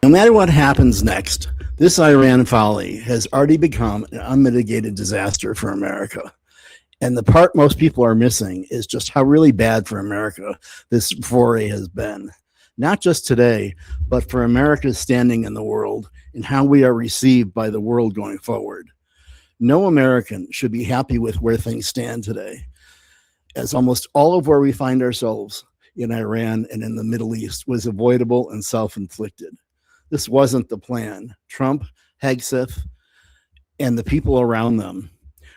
No matter what happens next, this Iran folly has already become an unmitigated disaster for America. And the part most people are missing is just how really bad for America this foray has been. Not just today, but for America's standing in the world and how we are received by the world going forward. No American should be happy with where things stand today, as almost all of where we find ourselves in Iran and in the Middle East was avoidable and self-inflicted. This wasn't the plan. Trump, Hegseth, and the people around them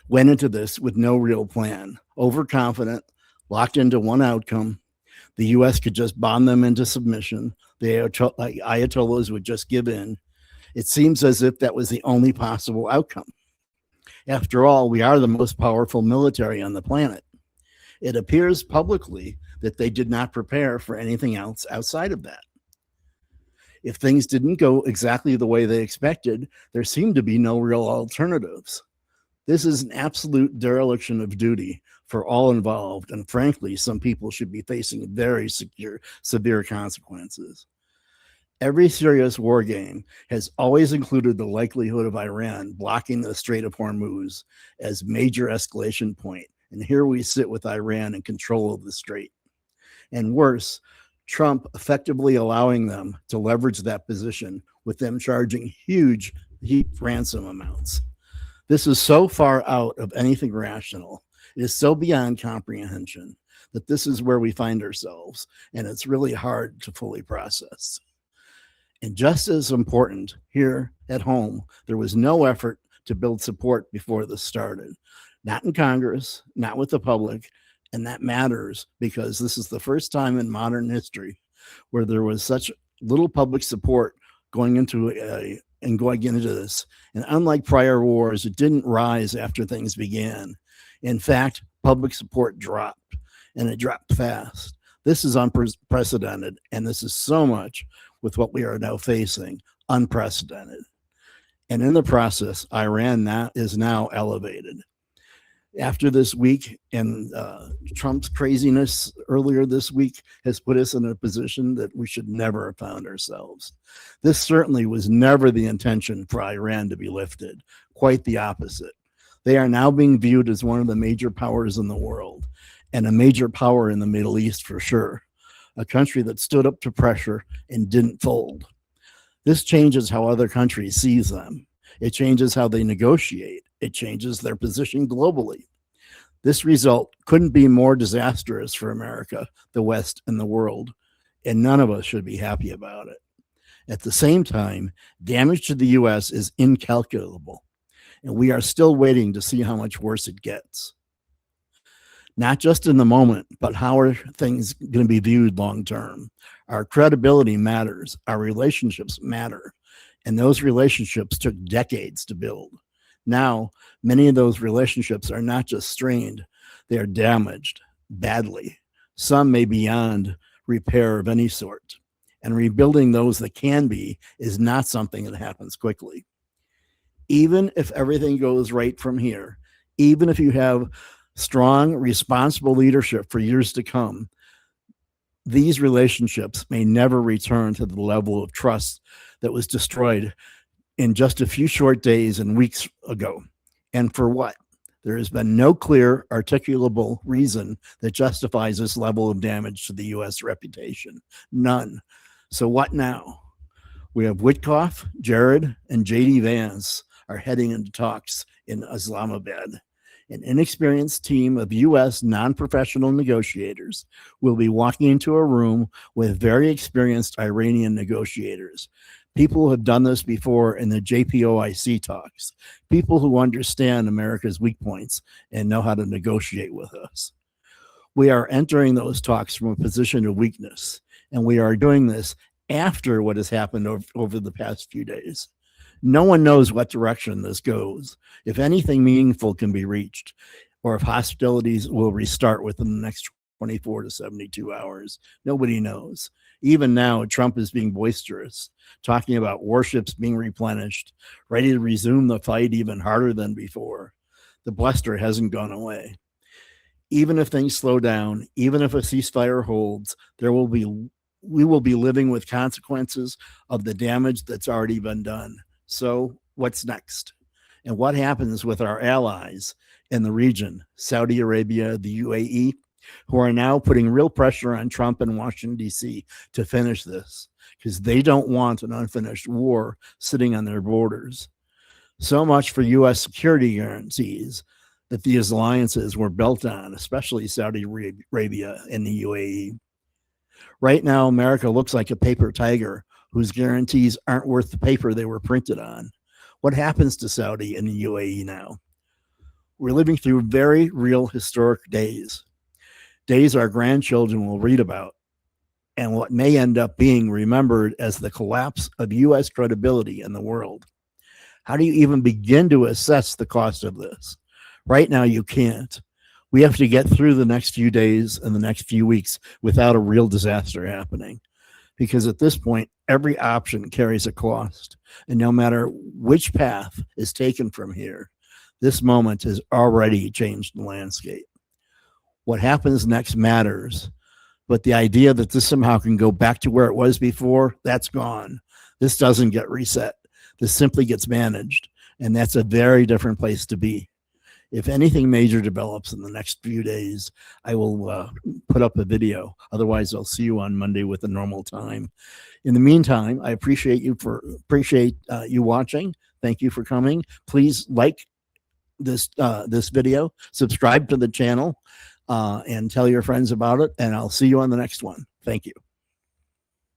went into this with no real plan, overconfident, locked into one outcome. The U.S. could just bomb them into submission. The Ayatollahs would just give in. It seems as if that was the only possible outcome. After all, we are the most powerful military on the planet. It appears publicly that they did not prepare for anything else outside of that. If things didn't go exactly the way they expected, there seemed to be no real alternatives. This is an absolute dereliction of duty for all involved, and frankly, some people should be facing very severe consequences. Every serious war game has always included the likelihood of Iran blocking the Strait of Hormuz as major escalation point, and here we sit with Iran in control of the strait. And worse, Trump effectively allowing them to leverage that position with them charging huge ransom amounts. This is so far out of anything rational. It is so beyond comprehension that this is where we find ourselves, and it's really hard to fully process. And just as important, here at home, there was no effort to build support before this started. Not in Congress, not with the public, and that matters because this is the first time in modern history where there was such little public support going into this. And unlike prior wars, it didn't rise after things began. In fact, public support dropped, and it dropped fast. This is unprecedented, and this is so much with what we are now facing, unprecedented. And in the process, Iran is now elevated. After this week and Trump's craziness earlier this week has put us in a position that we should never have found ourselves. This certainly was never the intention for Iran to be lifted, quite the opposite. They are now being viewed as one of the major powers in the world and a major power in the Middle East for sure, a country that stood up to pressure and didn't fold. This changes how other countries see them. It changes how they negotiate. It changes their position globally. This result couldn't be more disastrous for America, the West, and the world, and none of us should be happy about it. At the same time, damage to the U.S. is incalculable, and we are still waiting to see how much worse it gets. Not just in the moment, but how are things going to be viewed long term? Our credibility matters. Our relationships matter. And those relationships took decades to build. Now, many of those relationships are not just strained, they are damaged badly. Some may be beyond repair of any sort. And rebuilding those that can be is not something that happens quickly. Even if everything goes right from here, even if you have strong, responsible leadership for years to come, these relationships may never return to the level of trust that was destroyed in just a few short days and weeks ago. And for what? There has been no clear, articulable reason that justifies this level of damage to the U.S. reputation. None. So what now? We have Witkoff, Jared, and J.D. Vance are heading into talks in Islamabad. An inexperienced team of U.S. non-professional negotiators will be walking into a room with very experienced Iranian negotiators. People who have done this before in the JPOIC talks. People who understand America's weak points and know how to negotiate with us. We are entering those talks from a position of weakness, and we are doing this after what has happened over the past few days. No one knows what direction this goes, if anything meaningful can be reached, or if hostilities will restart within the next 24 to 72 hours. Nobody knows. Even now, Trump is being boisterous, talking about warships being replenished, ready to resume the fight even harder than before. The bluster hasn't gone away. Even if things slow down, even if a ceasefire holds, there will be we will be living with consequences of the damage that's already been done. So, what's next? And what happens with our allies in the region, Saudi Arabia, the UAE, who are now putting real pressure on Trump and Washington, D.C. to finish this because they don't want an unfinished war sitting on their borders. So much for U.S. security guarantees that these alliances were built on, especially Saudi Arabia and the UAE. Right now, America looks like a paper tiger whose guarantees aren't worth the paper they were printed on. What happens to Saudi and the UAE now? We're living through very real historic days, days our grandchildren will read about, and what may end up being remembered as the collapse of U.S. credibility in the world. How do you even begin to assess the cost of this? Right now, you can't. We have to get through the next few days and the next few weeks without a real disaster happening. Because at this point, every option carries a cost. And no matter which path is taken from here, this moment has already changed the landscape. What happens next matters. But the idea that this somehow can go back to where it was before, that's gone. This doesn't get reset. This simply gets managed. And that's a very different place to be. If anything major develops in the next few days, I will put up a video. Otherwise, I'll see you on Monday with a normal time. In the meantime, I appreciate you watching. Thank you for coming. Please like this video, subscribe to the channel, and tell your friends about it. And I'll see you on the next one. Thank you.